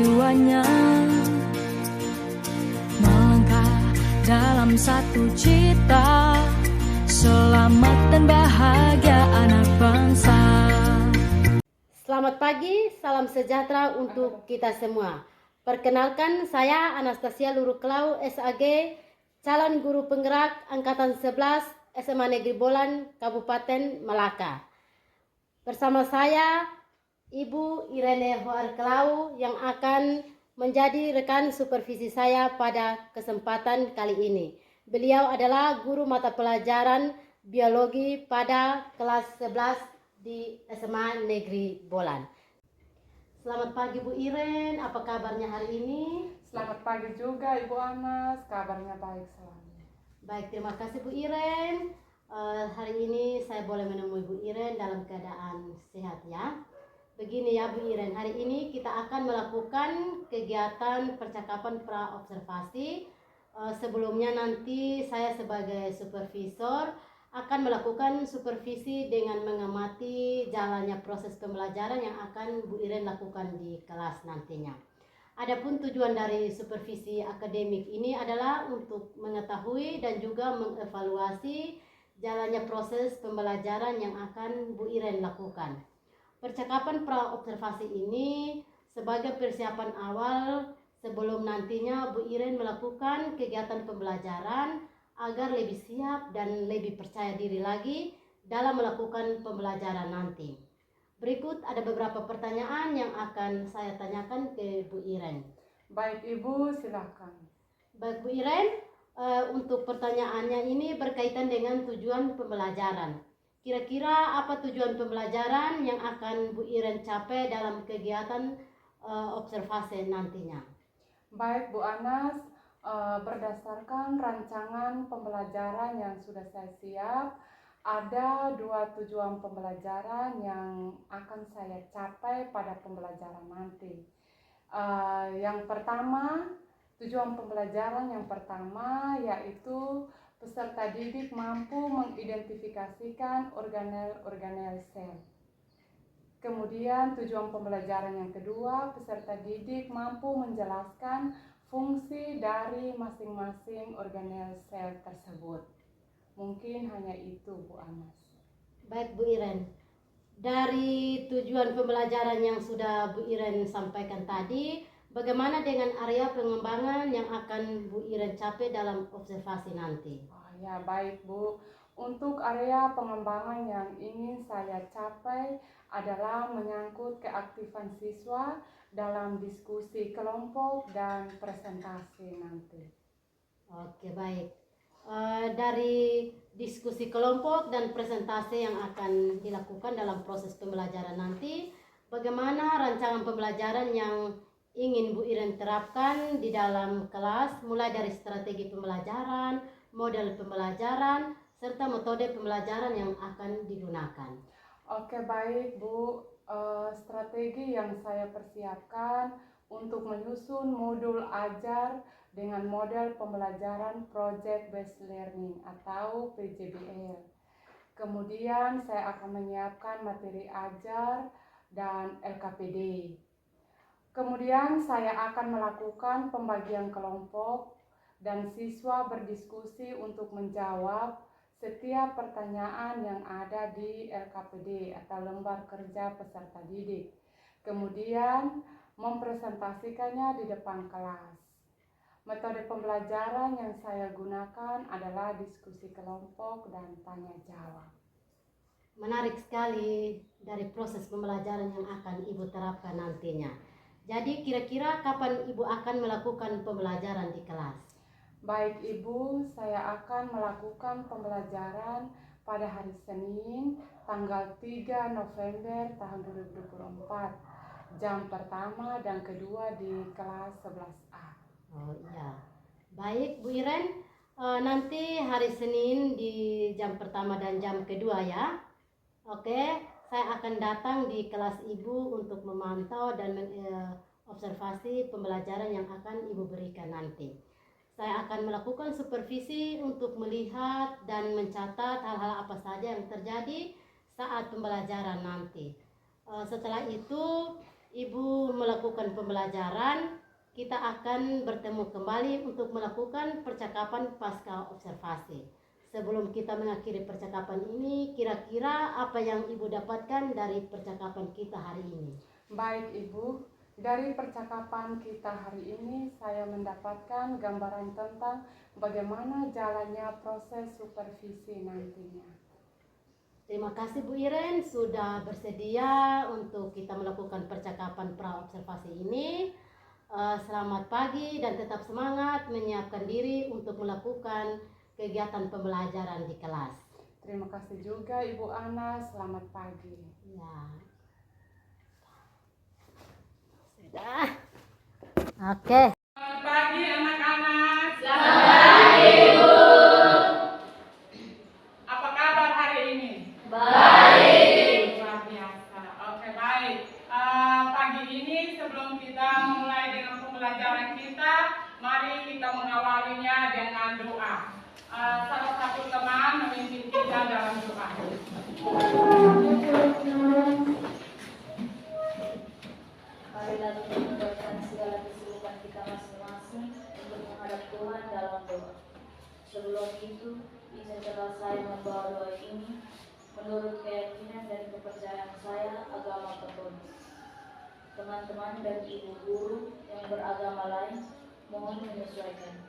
jiwanya, melangkah dalam satu cita, selamat dan bahagia anak bangsa. Selamat pagi, salam sejahtera untuk kita semua. Perkenalkan, saya Anastasia Luruklau, SAG, calon guru penggerak Angkatan 11 SMA Negeri Bolan, Kabupaten Malaka. Bersama saya, Ibu Irene Hoarklau yang akan menjadi rekan supervisi saya pada kesempatan kali ini. Beliau adalah guru mata pelajaran biologi pada kelas 11 di SMA Negeri Bolan. Selamat pagi Bu Iren, apa kabarnya hari ini? Selamat pagi juga Ibu Anas, kabarnya baik selalu. Baik, terima kasih Bu Iren. Hari ini saya boleh menemui Bu Iren dalam keadaan sehat ya. Begini ya Bu Iren, hari ini kita akan melakukan kegiatan percakapan pra-observasi. Sebelumnya nanti saya sebagai supervisor akan melakukan supervisi dengan mengamati jalannya proses pembelajaran yang akan Bu Iren lakukan di kelas nantinya. Adapun tujuan dari supervisi akademik ini adalah untuk mengetahui dan juga mengevaluasi jalannya proses pembelajaran yang akan Bu Iren lakukan. Percakapan pra-observasi ini sebagai persiapan awal sebelum nantinya Bu Iren melakukan kegiatan pembelajaran agar lebih siap dan lebih percaya diri lagi dalam melakukan pembelajaran nanti. Berikut ada beberapa pertanyaan yang akan saya tanyakan ke Bu Iren. Baik Ibu, silakan. Baik Bu Iren, untuk pertanyaannya ini berkaitan dengan tujuan pembelajaran. Kira-kira apa tujuan pembelajaran yang akan Bu Iren capai dalam kegiatan observasi nantinya? Baik Bu Anas, berdasarkan rancangan pembelajaran yang sudah saya siap, ada 2 tujuan pembelajaran yang akan saya capai pada pembelajaran nanti. Yang pertama, tujuan pembelajaran yang pertama yaitu peserta didik mampu mengidentifikasikan organel-organel sel. Kemudian tujuan pembelajaran yang kedua, peserta didik mampu menjelaskan fungsi dari masing-masing organel sel tersebut. Mungkin hanya itu Bu Anas. Baik Bu Iren, dari tujuan pembelajaran yang sudah Bu Iren sampaikan tadi, bagaimana dengan area pengembangan yang akan Bu Iren capai dalam observasi nanti? Ya baik Bu, untuk area pengembangan yang ingin saya capai adalah menyangkut keaktifan siswa dalam diskusi kelompok dan presentasi nanti. Oke baik. Dari diskusi kelompok dan presentasi yang akan dilakukan dalam proses pembelajaran nanti, bagaimana rancangan pembelajaran yang ingin Bu Iren terapkan di dalam kelas, mulai dari strategi pembelajaran, model pembelajaran, serta metode pembelajaran yang akan digunakan. Oke baik Bu, strategi yang saya persiapkan untuk menyusun modul ajar dengan model pembelajaran Project Based Learning atau PJBL. Kemudian saya akan menyiapkan materi ajar dan LKPD. Kemudian saya akan melakukan pembagian kelompok dan siswa berdiskusi untuk menjawab setiap pertanyaan yang ada di LKPD atau lembar kerja peserta didik. Kemudian mempresentasikannya di depan kelas. Metode pembelajaran yang saya gunakan adalah diskusi kelompok dan tanya jawab. Menarik sekali dari proses pembelajaran yang akan Ibu terapkan nantinya. Jadi kira-kira kapan Ibu akan melakukan pembelajaran di kelas? Baik Ibu, saya akan melakukan pembelajaran pada hari Senin tanggal 3 November tahun 2024, jam pertama dan kedua di kelas 11A. Oh iya, baik Bu Iren, nanti hari Senin di jam pertama dan jam kedua ya. Oke, saya akan datang di kelas Ibu untuk memantau dan observasi pembelajaran yang akan Ibu berikan nanti. Saya akan melakukan supervisi untuk melihat dan mencatat hal-hal apa saja yang terjadi saat pembelajaran nanti. Setelah itu Ibu melakukan pembelajaran, kita akan bertemu kembali untuk melakukan percakapan pasca observasi. Sebelum kita mengakhiri percakapan ini, kira-kira apa yang Ibu dapatkan dari percakapan kita hari ini? Baik Ibu, dari percakapan kita hari ini saya mendapatkan gambaran tentang bagaimana jalannya proses supervisi nantinya. Terima kasih Bu Iren sudah bersedia untuk kita melakukan percakapan pra-observasi ini. Selamat pagi dan tetap semangat menyiapkan diri untuk melakukan kegiatan pembelajaran di kelas. Terima kasih juga Ibu Ana, selamat pagi. Ya. Sudah. Oke. Selamat pagi anak-anak. Selamat pagi, Bu. Apa kabar hari ini? Baik. Luar biasa. Oke, baik. Pagi ini sebelum kita memulai dengan pembelajaran kita, mari kita mengawalinya dengan doa. Salah satu teman memimpin kita dalam doa. Marilah kita meninggalkan segala kesibukan kita masing-masing untuk menghadap Tuhan dalam doa. Sebelum itu, izinkanlah saya membawa doa ini menurut keyakinan dan kepercayaan saya agama Katolik. Teman-teman dan ibu guru yang beragama lain mohon menyesuaikan.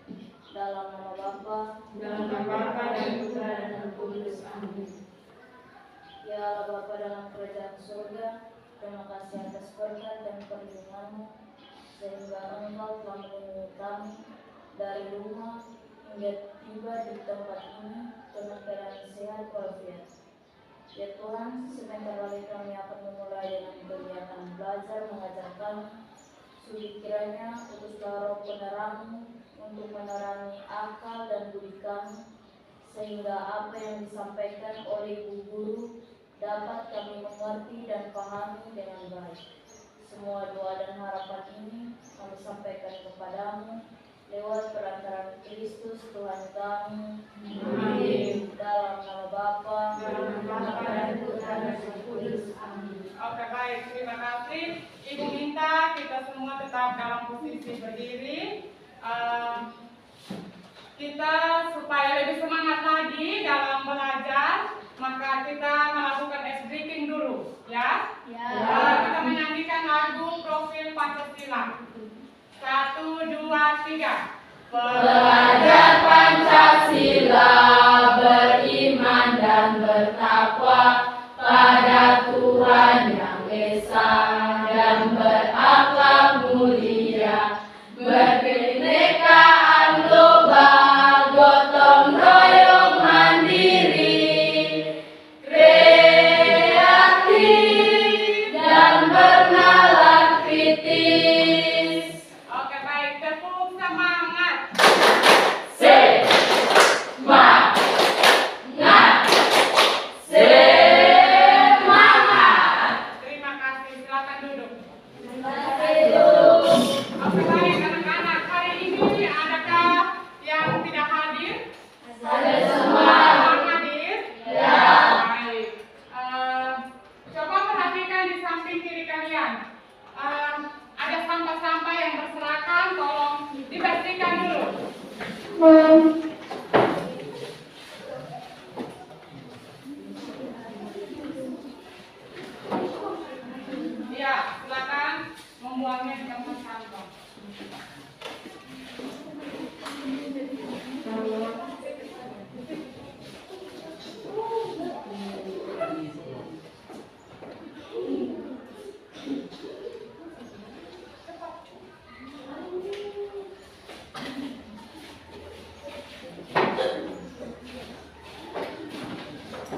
Dalam nama Bapa, Dalam nama Bapa dan Putra dan Roh Kudus. Amin. Ya Allah Bapa dalam kerajaan surga, terima kasih atas berkat dan perlindunganmu sehingga Engkau telah melindungi kami dari rumah hingga tiba di tempat ini dengan keadaan sehat walafiat. Ya Tuhan, sebentar lagi kami akan memulai dengan kegiatan belajar mengajar kami. Sudi kiranya utuslah roh penerang-Mu untuk menerangi akal dan budi kami, sehingga apa yang disampaikan oleh ibu guru dapat kami mengerti dan pahami dengan baik. Semua doa dan harapan ini kami sampaikan kepadamu lewat perantaraan Kristus Tuhan kami. Amin. Dalam nama Bapa, Dalam nama Bapa dan Putra dan Roh Kudus. Amin. Oke, baik. Terima kasih. Ibu minta kita semua tetap dalam posisi berdiri. Kita supaya lebih semangat lagi dalam belajar, maka kita melakukan ice breaking dulu, ya. Kita menyanyikan lagu Profil Pancasila. 1, 2, 3. Belajar Pancasila, beriman dan bertakwa pada Tuhan Yang Esa dan berakhlak mulia, berkebinekaan global, gotong royong mandiri, kreatif dan bernalar kritis. Oke, baik. Tepuk semangat. Semangat, semangat. Terima kasih. Silakan duduk. terima kasih Bu. Oke, baik anak-anak. Hari ini adakah yang tidak hadir? Ada semua. Yang hadir? Ya. Baik. Coba perhatikan di samping kiri kalian. Ada sampah-sampah yang berserakan, tolong dibersihkan dulu. Iya, silakan membuangnya di tempat sampah.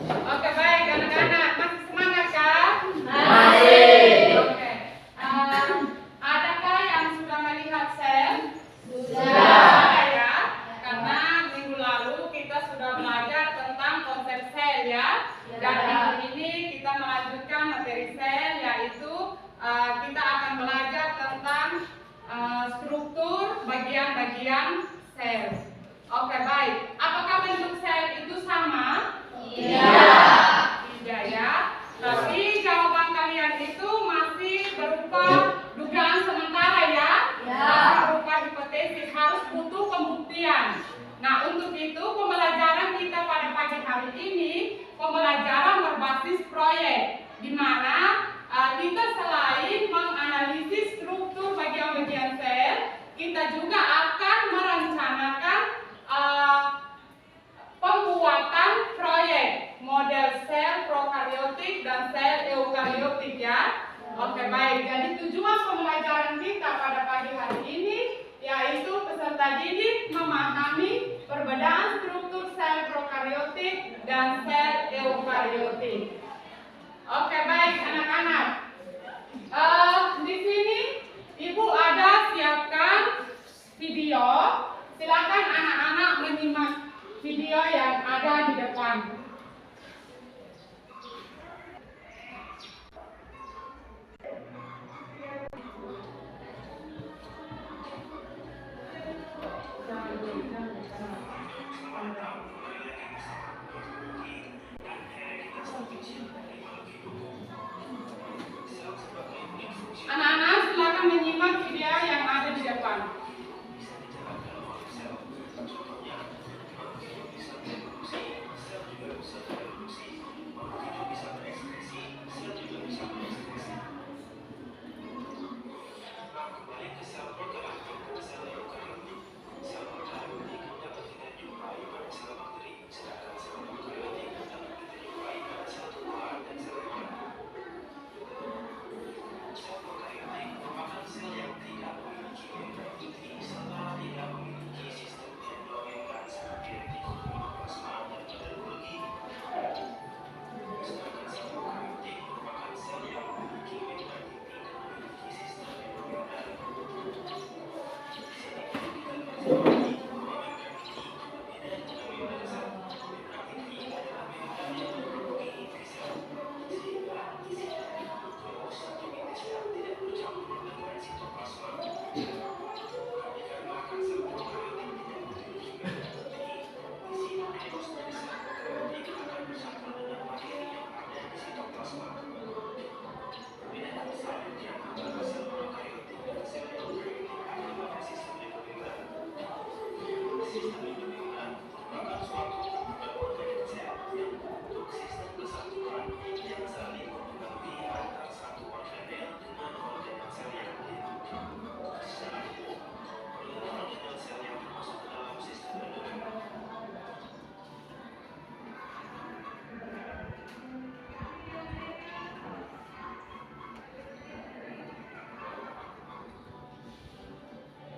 Oke, baik anak-anak, masih semangat kah? Masih. Oke. Adakah yang sudah melihat sel? Sudah. Ya, karena minggu lalu kita sudah belajar tentang konsep sel ya. Dan minggu ini kita melanjutkan materi sel, yaitu kita akan belajar tentang struktur bagian-bagian sel. Oke, baik. Apakah bentuk sel itu sama? Iya. Tidak ya. Tapi jawaban kalian itu masih berupa pembuktian. Nah, untuk itu pembelajaran kita pada pagi hari ini pembelajaran berbasis proyek, di mana kita selain menganalisis struktur bagian-bagian sel, kita juga akan merencanakan pembuatan proyek model sel prokaryotik dan sel eukaryotik ya. Oke, baik. Jadi tujuan pembelajaran kita pada pagi hari ini yaitu peserta didik memahami perbedaan struktur sel prokaryotik dan sel eukaryotik. Oke, baik anak-anak. Di sini Ibu ada siapkan video. Silakan anak-anak menyimak video yang ada di depan. Anak-anak silakan menyimak video yang ada di depan.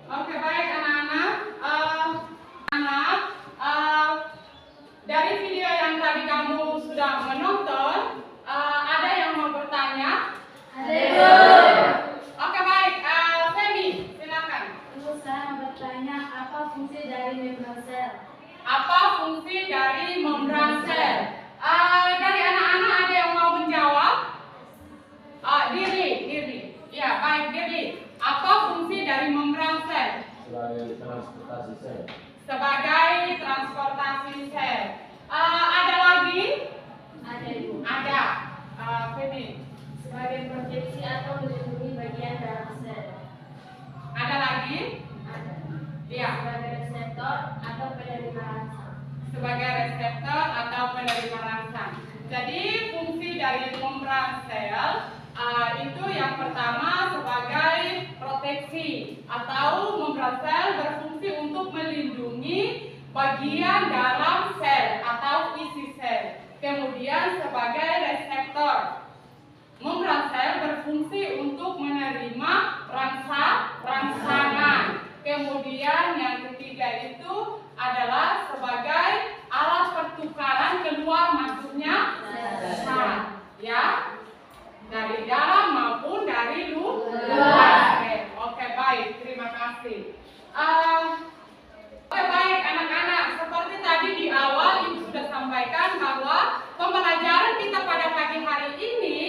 Oke, baik anak-anak. Dari video yang tadi kamu sudah menonton, ada yang mau bertanya? Ada. Oke, baik. Femi, silakan. Terus saya bertanya, apa fungsi dari membran sel? Apa fungsi dari membran sel? Dari anak-anak ada yang mau menjawab? Diri. Ya, baik, Diri. Apa fungsi dari membran sel? Sebagai transportasi sel. Sebagai transportasi sel. Ada lagi? Ada Ibu. Ada. Femi. Sebagai proteksi atau melindungi bagian dalam sel. Ada lagi? Ada. Iya. Sebagai reseptor atau penerima rangsang. Sebagai reseptor atau penerima rangsang. Jadi fungsi dari membran sel itu yang pertama sebagai proteksi atau membran sel berfungsi untuk melindungi bagian dalam sel atau isi sel. Kemudian sebagai reseptor, membran sel berfungsi untuk menerima rangsangan. Kemudian yang ketiga itu adalah sebagai alat pertukaran keluar masuknya zat, ya, dari dalam maupun dari luar. Oke, baik, terima kasih. Oke, baik anak-anak, seperti tadi di awal Ibu sudah sampaikan bahwa pembelajaran kita pada pagi hari ini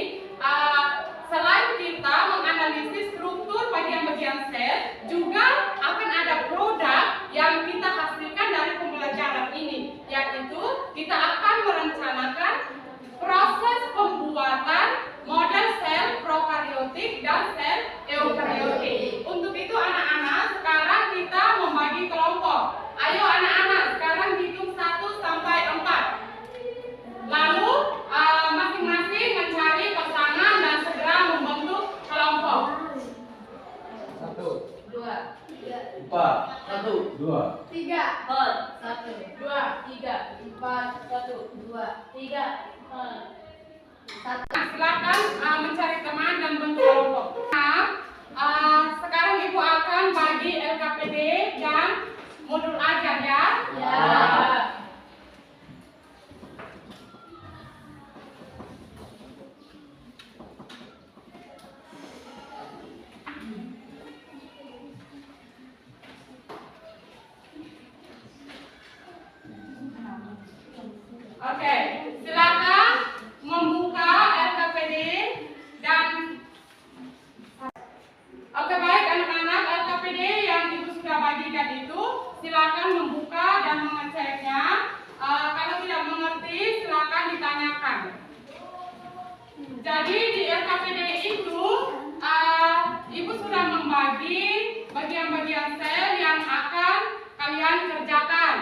selain kita menganalisis struktur bagian-bagian sel, juga akan ada produk yang kita hasilkan 1, 2. 3, 4, 1, 2, 3, 4, 1, 2, 3, 1. Silakan mencari teman dan bentuk kelompok. Sekarang Ibu akan bagi LKPD dan modul ajar ya. Ya. Oke, silakan membuka LKPD dan oke, baik anak-anak, LKPD yang Ibu sudah bagikan itu silakan membuka dan mengeceknya. Kalau tidak mengerti silakan ditanyakan. Jadi di LKPD itu Ibu sudah membagi bagian-bagian sel yang akan kalian kerjakan.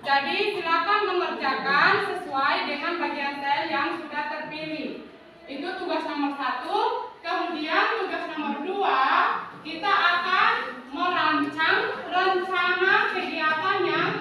Jadi silakan mengerjakan sesuai dengan bagian sel yang sudah terpilih. Itu tugas nomor 1. Kemudian tugas nomor 2, kita akan merancang rencana kegiatan yang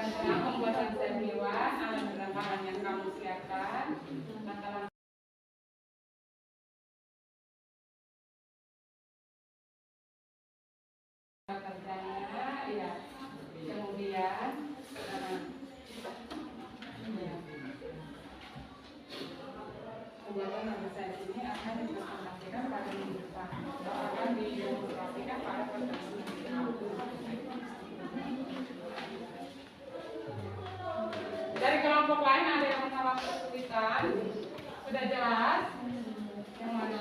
rencana pembuatan sel hewan, alat yang kamu siapkan, kerjanya, ya. Kemudian pembuatan nama sel ini akan dipresentasikan pada minggu depan atau akan didemonstrasikan pada pertemuan. Dari kelompok lain ada yang masalah kesulitan? Sudah jelas? Yang mana?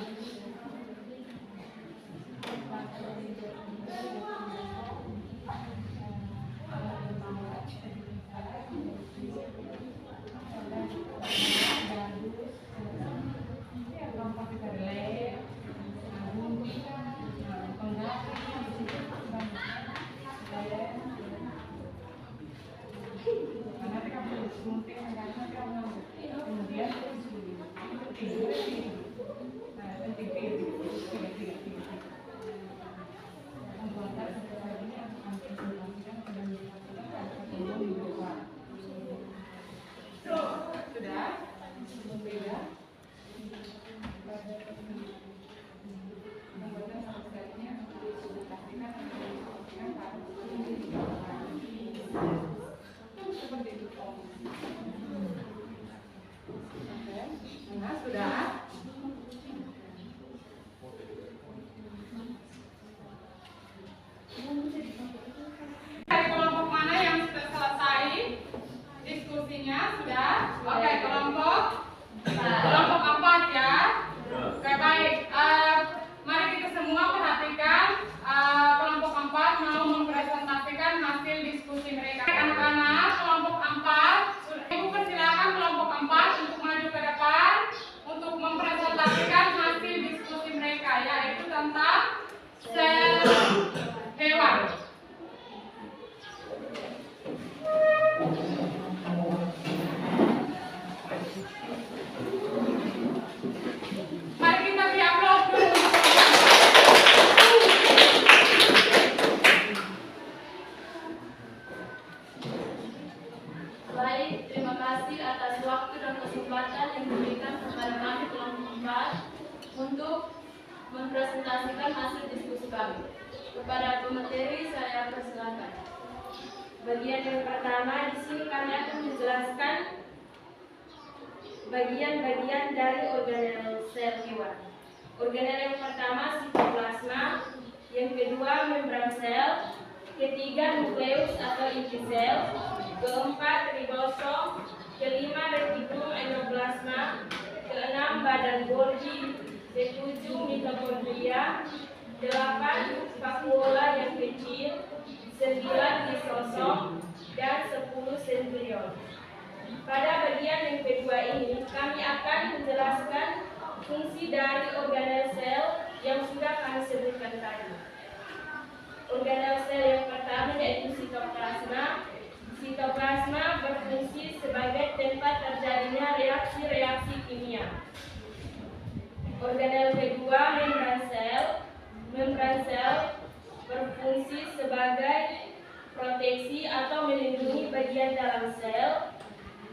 Kelompok 4 ya. Oke, baik. Mari kita semua perhatikan mempresentasikan hasil diskusi kami. Kepada pemateri saya persilakan. Bagian yang pertama, di sini kami akan menjelaskan bagian-bagian dari organel sel hewan. Organel yang pertama sitoplasma, yang kedua membran sel, ketiga nukleus atau inti sel, keempat ribosom, kelima retikulum endoplasma, keenam badan Golgi, ketujuh mitokondria, 8 vakuola yang kecil, 9 lisosom, dan 10 sentriol. Pada bagian yang kedua ini, kami akan menjelaskan fungsi dari organel sel yang sudah kami sebutkan tadi. Organel sel yang pertama yaitu sitoplasma. Sitoplasma berfungsi sebagai tempat terjadinya reaksi-reaksi kimia. Organel kedua membran sel. Membran sel berfungsi sebagai proteksi atau melindungi bagian dalam sel,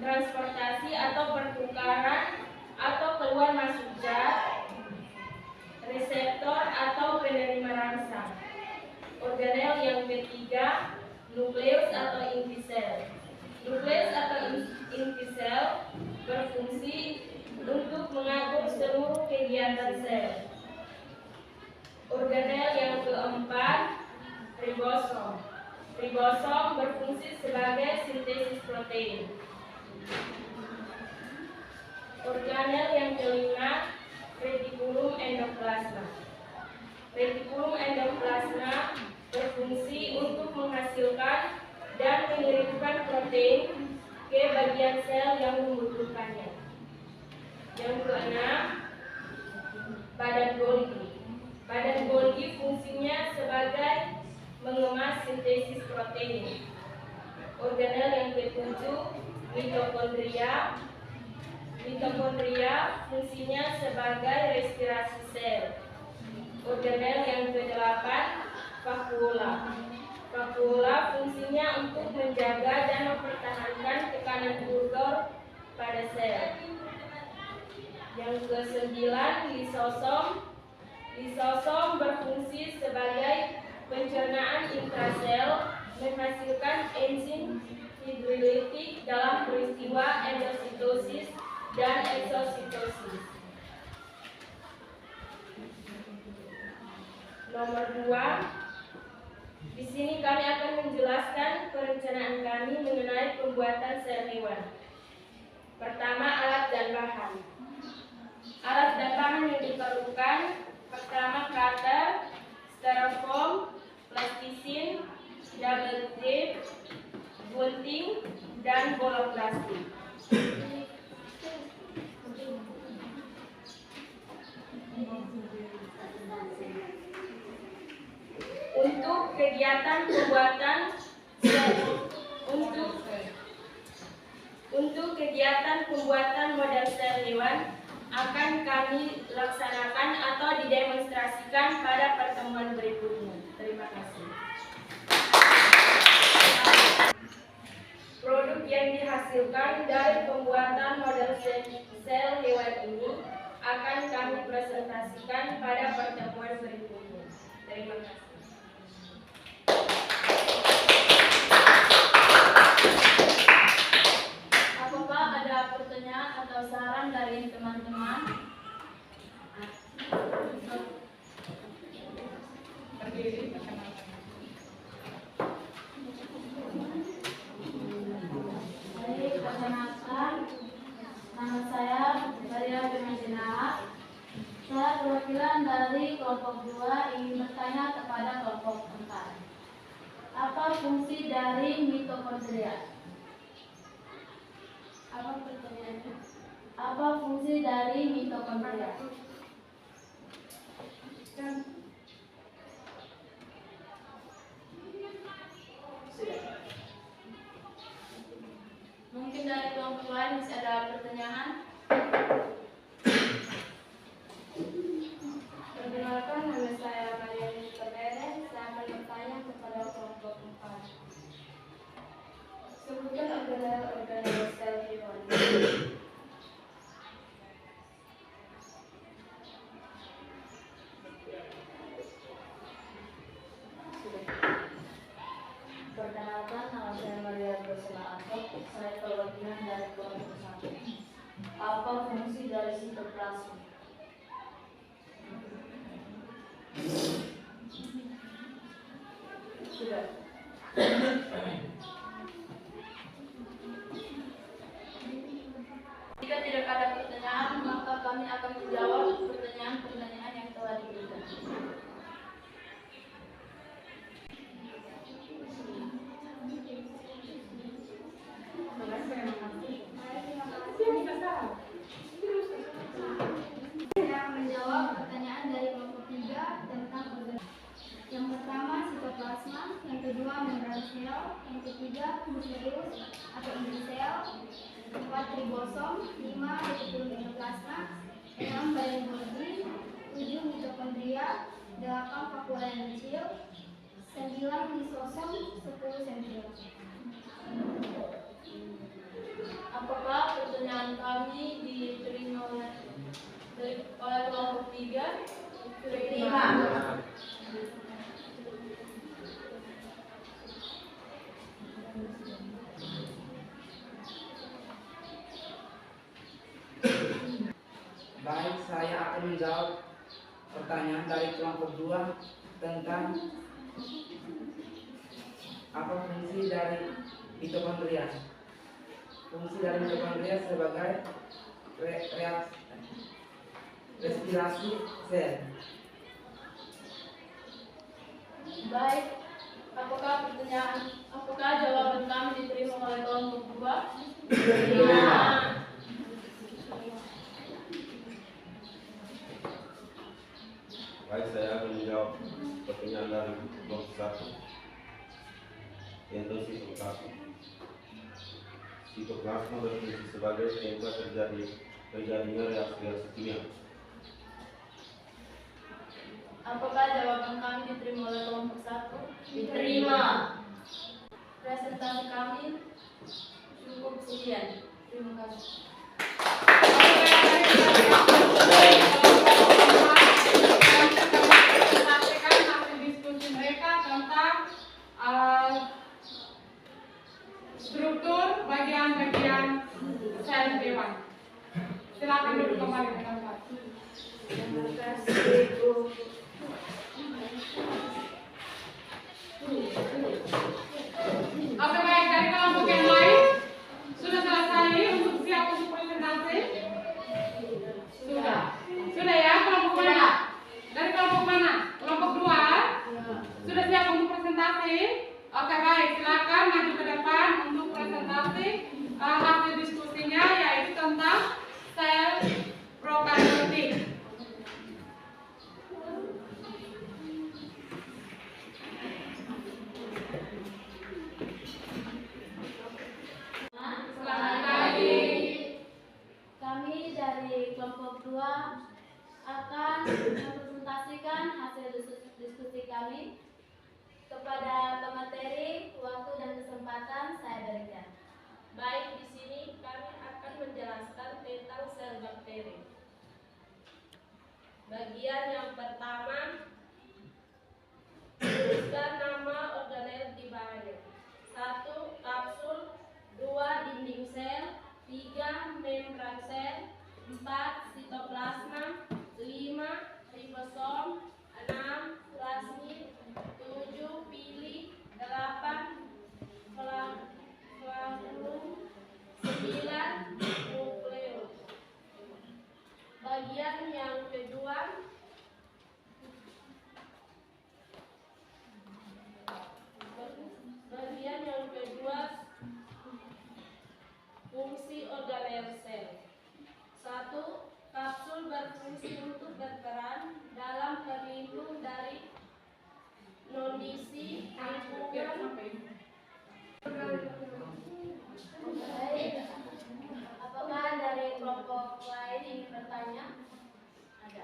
transportasi atau pertukaran atau keluar masuk zat, reseptor atau penerima rangsang. Organel yang ketiga, nukleus atau inti sel. Nukleus atau inti sel berfungsi untuk mengatur seluruh kegiatan sel. Organel yang keempat, ribosom. Ribosom berfungsi sebagai sintesis protein. Organel yang kelima, retikulum endoplasma. Retikulum endoplasma berfungsi untuk menghasilkan dan mengirimkan protein ke bagian sel yang membutuhkannya. Yang keenam, badan Golgi. Badan Golgi fungsinya sebagai mengemas sintesis protein. Organel yang ketujuh, mitokondria. Mitokondria fungsinya sebagai respirasi sel. Organel yang ke-8, vakuola. Vakuola fungsinya untuk menjaga dan mempertahankan tekanan ultraviolet pada sel. Yang ke-9, lisosom. Lisosom berfungsi sebagai pencernaan intrasel, menghasilkan enzim hidrolitik dalam peristiwa endositosis dan eksositosis. Nomor 2, di sini kami akan menjelaskan perencanaan kami mengenai pembuatan sel hewan. Pertama, alat dan bahan. Alat dan bahan yang diperlukan, pertama cutter, styrofoam, plastisin, double tape, gunting, dan bola plastik. Untuk kegiatan pembuatan model sel hewan akan kami laksanakan atau didemonstrasikan pada pertemuan berikutnya. Terima kasih. Produk yang dihasilkan dari pembuatan model sel hewan ini akan kami presentasikan pada pertemuan berikutnya. Terima kasih. Apakah ada pertanyaan atau saran dari teman-teman? Baik, perkenalkan, nama saya Maria Bimajina. Saya perwakilan dari kelompok 2 ingin bertanya kepada kelompok 4. Apa fungsi dari mitokondria? Apa pertanyaannya? Apa fungsi dari mitokondria? Mungkin dari kelompok lain masih ada pertanyaan? Perkenalkan, nama saya Maria Beren. Saya akan bertanya kepada kelompok 4. Sebutkan organel sel hewan. Saya perwakilan dari kelompok 1. Apa fungsi dari sitoplasma? Sudah. Jika tidak ada pertanyaan, maka kami akan menjawab pertanyaan-pertanyaan yang telah diberikan. Saya menjawab pertanyaan dari kelompok 3 tentang organ. Yang pertama sitoplasma, yang kedua membran sel, yang ketiga nukleus atau inti sel, 4 ribosom, 5 retikulum endoplasma, 6 badan Golgi, 7 mitokondria, 8 vakuola yang kecil, 9 lisosom, 10 sentriol. Apakah pertanyaan kami diterima oleh kelompok 3? Terima. Baik, saya akan menjawab pertanyaan dari kelompok 2 tentang apa fungsi dari mitokondria. Fungsi dari mitokondria sebagai respirasi sel. Baik, apakah jawaban kami diterima oleh kelompok 2? Terima. Baik, saya akan menjawab pertanyaan dari kelompok 1 yaitu sitoplasma. Sitoplasma berfungsi sebagai penyebab terjadinya reaksi kimia. Apakah jawaban kami diterima oleh kelompok 1? Diterima. Presentasi kami cukup sekian. Terima kasih. Saksikan hasil diskusi mereka tentang struktur bagian-bagian sel hewan. Silakan duduk kembali dengan baik. Terima kasih, Bu. Oke, baik, dari kelompok yang lain sudah selesai untuk siap untuk presentasi? Sudah ya, kelompok mana? Dari kelompok mana? Kelompok 2? Sudah siap untuk presentasi? Oke, baik, silakan maju ke depan untuk presentasi hasil diskusinya yaitu tentang sel prokaryotik. Selamat pagi. Kami dari kelompok 2 akan mempresentasikan hasil diskusi kami. Kepada pemateri, waktu dan kesempatan saya berikan. Baik, di sini kami akan menjelaskan tentang sel bakteri. Bagian yang pertama, tuliskan nama organel di bawahnya. 1. Kapsul, 2. Dinding sel, 3. Membran sel, 4. Sitoplasma, 5. Ribosom, 6. Plasmid, 7. Pili, 8. Flagelum, 9. Nukleus. Bagian yang kedua, fungsi organel sel. 1. Kapsul berfungsi untuk berperan dalam perlindung dari kondisi lingkungan. Baik. Apakah dari kelompok lain ingin bertanya? Ada.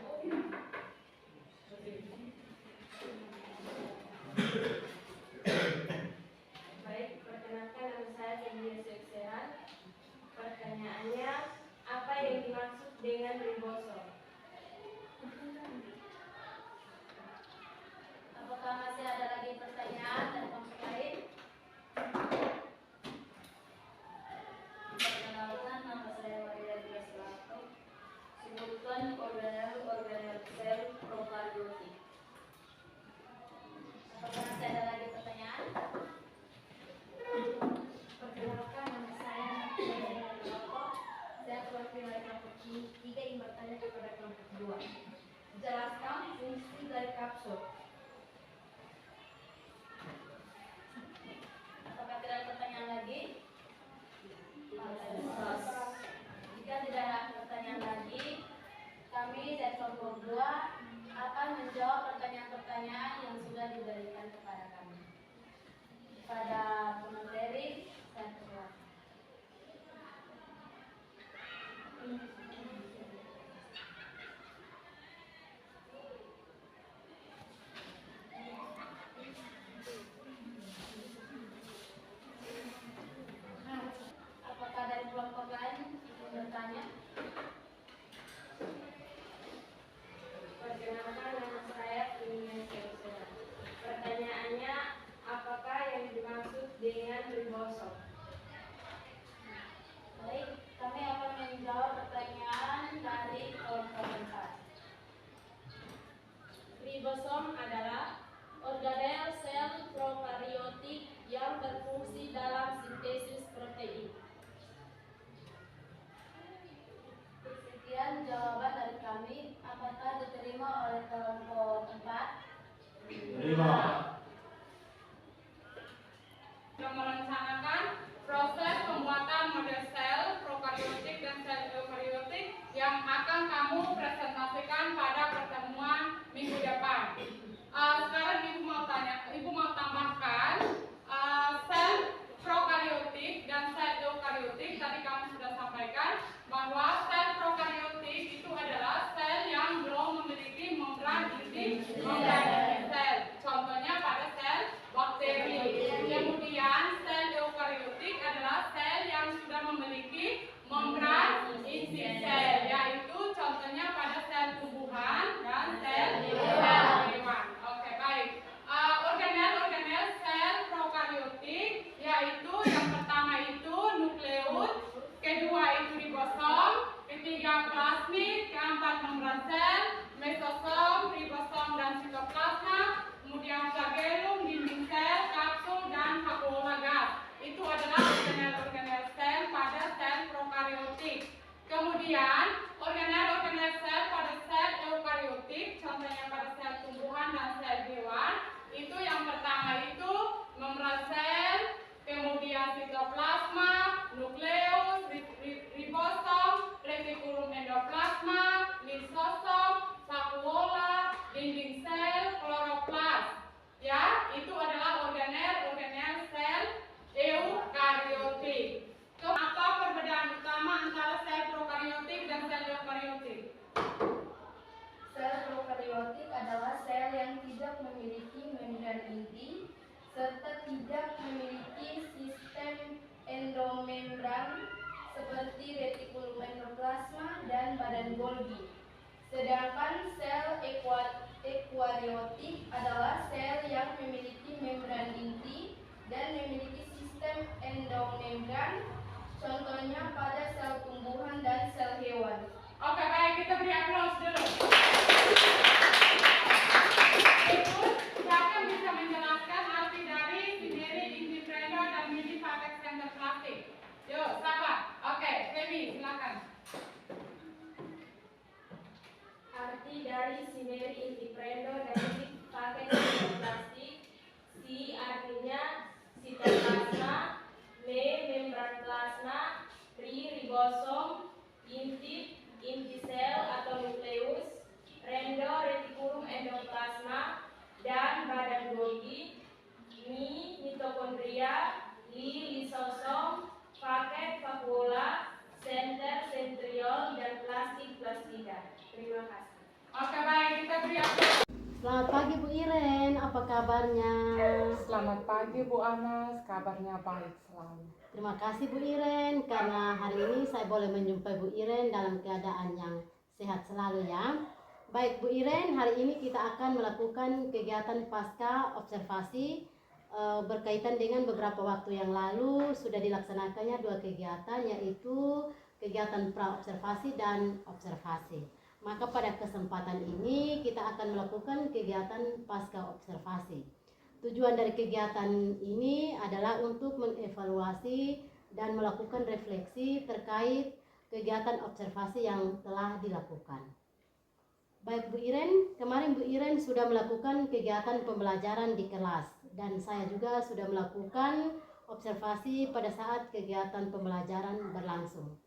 Baik, perkenalkan nama saya Cendia Seksehan. Pertanyaannya, apa yang dimaksud dengan ribosom? Apakah masih ada lagi pertanyaan dari kelompok lain? melakukan organel sel prokaryotik. Apakah masih ada lagi pertanyaan? Perkenalkan, nama saya Nadia Kelompok. Saya perwakilan dari kelompok 3 yang bertanya kepada kelompok 2. Jelaskan fungsi dari kapsul. Apakah tidak ada pertanyaan lagi? Jika tidak ada pertanyaan lagi, kami dari kelompok 2 akan menjawab pertanyaan-pertanyaan yang sudah diberikan kepada kami. Kepada pemateri, saya persilakan. Apakah dari kelompok lain ingin bertanya? Perkenalkan, nama saya Inian Syamsuddin. Pertanyaannya, apakah yang dimaksud dengan ribosom? Baik, kami akan menjawab pertanyaan dari kelompok 4. Ribosom adalah organel sel prokaryotik yang berfungsi dalam sintesis protein. Sekian jawaban dari kami. Apakah diterima oleh kelompok 4? Terima. Yang merencanakan proses pembuatan model sel prokaryotik dan sel eukaryotik yang akan kamu presentasikan pada pertemuan minggu depan. Sekarang ibu mau tambahkan sel prokaryotik dan sel eukaryotik. Tadi kamu sudah sampaikan bahwa sel prokaryotik itu adalah sel yang belum memiliki membran inti sel. Contohnya pada sel bakteri. Kemudian sel eukaryotik adalah sel yang sudah memiliki membran inti sel, yaitu contohnya pada sel tumbuhan dan sel hewan. Oke, baik. Organel sel prokaryotik yaitu yang pertama itu nukleus, kedua itu ribosom, ketiga plasmid, keempat membran sel, mesosom, ribosom dan sitoplasma, kemudian flagellum, dinding sel, kapsul dan vakuola gas. Itu adalah organel sel pada sel prokaryotik. Kemudian organel sel pada sel eukaryotik, contohnya pada sel tumbuhan dan sel hewan. Itu yang pertama itu membran sel, kemudian sitoplasma, nukleus, ribosom, retikulum endoplasma, lisosom, vakuola, dinding sel, kloroplas. Ya, itu adalah organel sel eukaryotik. Apa perbedaan utama antara sel prokaryotik dan sel eukaryotik? Sel prokaryotik adalah sel yang tidak memiliki membran inti serta tidak memiliki sistem endomembran seperti retikulum endoplasma dan badan Golgi. Sedangkan sel eukaryotik adalah sel yang memiliki membran inti dan memiliki sistem endomembran, contohnya pada sel tumbuhan dan sel hewan. Oke, baik, kita beri aplaus dulu. Berikut, siapa yang bisa menjelaskan arti dari sinderi, intiprendo, dan mini paket center plastik? Yuk, siapa? Oke, Femi, silakan. Arti dari sineri intiprendo dan paket plastik. Si artinya sitoplasma, membran plasma, ribosom, inti sel atau nukleus, rendo, retikulum endoplasma, dan badan Golgi, mitokondria, lisosom, paket vakuola, senter, sentriol, dan plastika. Terima kasih. Oke, baik, kita beri aplaus. Selamat pagi Bu Iren, apa kabarnya? Selamat pagi Bu Anas, kabarnya baik selalu. Terima kasih Bu Iren, karena hari ini saya boleh menjumpai Bu Iren dalam keadaan yang sehat selalu ya. Baik Bu Iren, hari ini kita akan melakukan kegiatan pasca observasi berkaitan dengan beberapa waktu yang lalu sudah dilaksanakannya 2 kegiatan, yaitu kegiatan pra-observasi dan observasi. Maka pada kesempatan ini kita akan melakukan kegiatan pasca observasi. Tujuan dari kegiatan ini adalah untuk mengevaluasi dan melakukan refleksi terkait kegiatan observasi yang telah dilakukan. Baik Bu Iren, kemarin Bu Iren sudah melakukan kegiatan pembelajaran di kelas dan saya juga sudah melakukan observasi pada saat kegiatan pembelajaran berlangsung.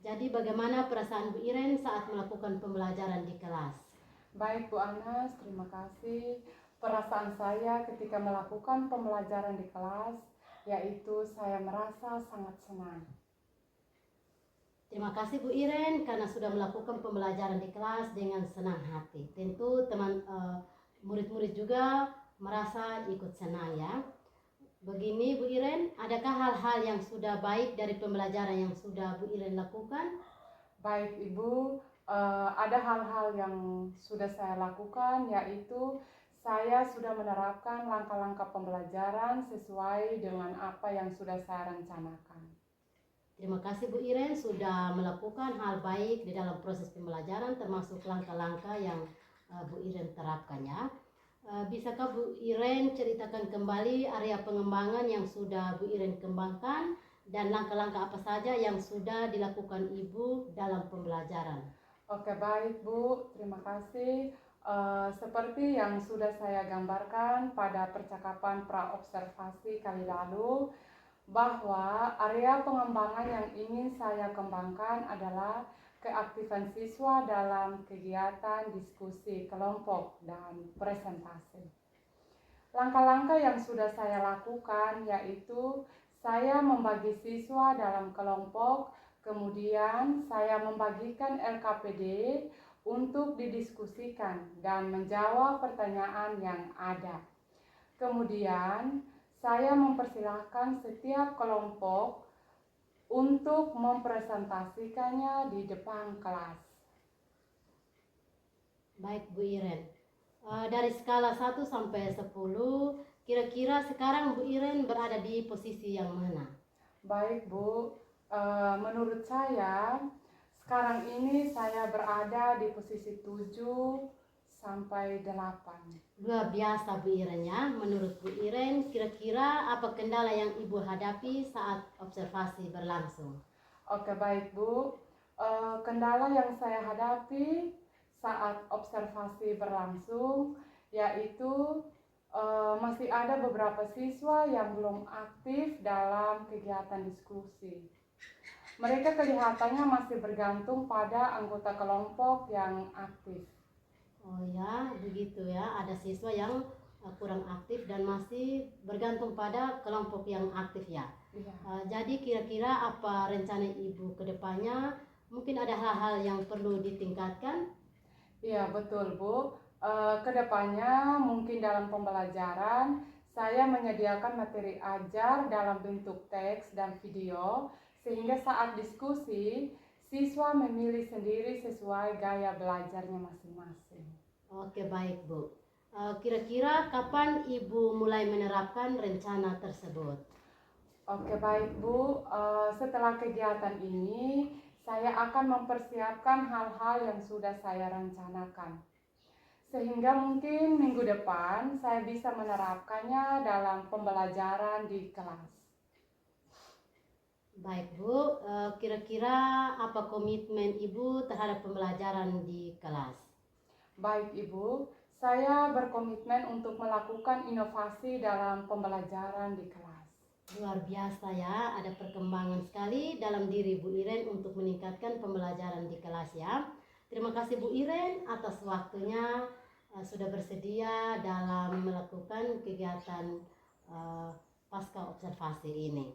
Jadi bagaimana perasaan Bu Iren saat melakukan pembelajaran di kelas? Baik Bu Anas, terima kasih. Perasaan saya ketika melakukan pembelajaran di kelas, yaitu saya merasa sangat senang. Terima kasih Bu Iren karena sudah melakukan pembelajaran di kelas dengan senang hati. Tentu murid-murid juga merasa ikut senang ya. Begini Bu Iren, adakah hal-hal yang sudah baik dari pembelajaran yang sudah Bu Iren lakukan? Baik Ibu, ada hal-hal yang sudah saya lakukan, yaitu saya sudah menerapkan langkah-langkah pembelajaran sesuai dengan apa yang sudah saya rencanakan. Terima kasih Bu Iren sudah melakukan hal baik di dalam proses pembelajaran termasuk langkah-langkah yang Bu Iren terapkan ya. Bisakah Bu Iren ceritakan kembali area pengembangan yang sudah Bu Iren kembangkan dan langkah-langkah apa saja yang sudah dilakukan Ibu dalam pembelajaran? Oke, baik Bu, terima kasih. Seperti yang sudah saya gambarkan pada percakapan pra-observasi kali lalu, bahwa area pengembangan yang ingin saya kembangkan adalah keaktifan siswa dalam kegiatan diskusi kelompok dan presentasi. Langkah-langkah yang sudah saya lakukan yaitu saya membagi siswa dalam kelompok, kemudian saya membagikan LKPD untuk didiskusikan dan menjawab pertanyaan yang ada. Kemudian saya mempersilahkan setiap kelompok untuk mempresentasikannya di depan kelas. Baik Bu Iren, dari skala 1 sampai 10, kira-kira sekarang Bu Iren berada di posisi yang mana? Baik Bu, menurut saya sekarang ini saya berada di posisi 7 sampai 8. Luar biasa Bu Iren ya. Menurut Bu Iren, kira-kira apa kendala yang Ibu hadapi saat observasi berlangsung? Oke baik Bu, kendala yang saya hadapi saat observasi berlangsung yaitu masih ada beberapa siswa yang belum aktif dalam kegiatan diskusi. Mereka kelihatannya masih bergantung pada anggota kelompok yang aktif. Oh ya, begitu ya. Ada siswa yang kurang aktif dan masih bergantung pada kelompok yang aktif ya. Iya. Jadi kira-kira apa rencana Ibu ke depannya? Mungkin ada hal-hal yang perlu ditingkatkan? Iya betul Bu. Kedepannya mungkin dalam pembelajaran saya menyediakan materi ajar dalam bentuk teks dan video sehingga saat diskusi siswa memilih sendiri sesuai gaya belajarnya masing-masing. Oke baik Bu. Kira-kira kapan Ibu mulai menerapkan rencana tersebut? Oke baik Bu, setelah kegiatan ini saya akan mempersiapkan hal-hal yang sudah saya rencanakan. Sehingga mungkin minggu depan saya bisa menerapkannya dalam pembelajaran di kelas. Baik Bu, kira-kira apa komitmen Ibu terhadap pembelajaran di kelas? Baik Ibu, saya berkomitmen untuk melakukan inovasi dalam pembelajaran di kelas. Luar biasa ya, ada perkembangan sekali dalam diri Bu Iren untuk meningkatkan pembelajaran di kelas ya. Terima kasih Bu Iren atas waktunya sudah bersedia dalam melakukan kegiatan pasca observasi ini.